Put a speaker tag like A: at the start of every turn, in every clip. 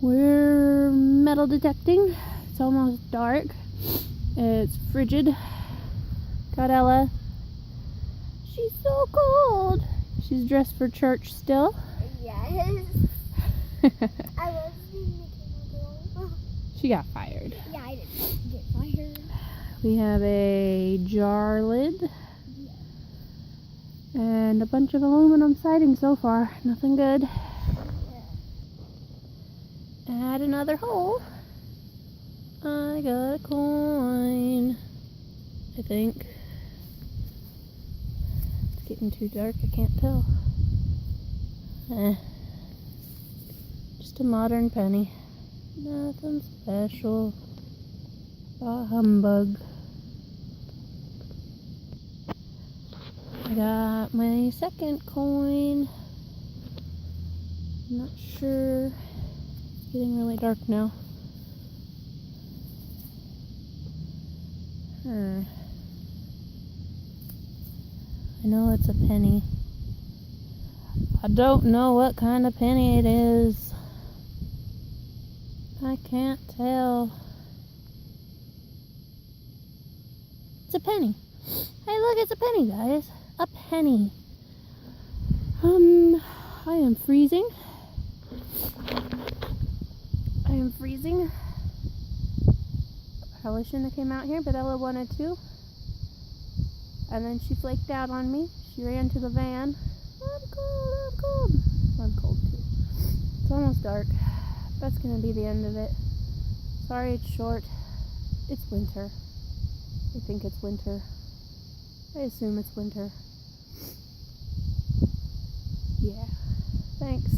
A: We're metal detecting. It's almost dark. It's frigid. Got Ella. She's so cold. She's dressed for church still.
B: Yes. I was making a girl.
A: She got fired.
B: Yeah, I didn't get fired.
A: We have a jar lid. And a bunch of aluminum siding so far. Nothing good. Add another hole. I got a coin. I think. It's getting too dark, I can't tell. Just a modern penny. Nothing special. Bah humbug. I got my second coin. I'm not sure. It's getting really dark now. I know it's a penny. I don't know what kind of penny it is. I can't tell. It's a penny. Hey, look, it's a penny, guys. A penny. I am freezing. I am freezing. Probably shouldn't have came out here, but Ella wanted to. And then she flaked out on me. She ran to the van. I'm cold, I'm cold. I'm cold too. It's almost dark. That's gonna be the end of it. Sorry it's short. It's winter. I think it's winter. I assume it's winter. Yeah. Thanks.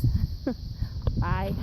A: Bye.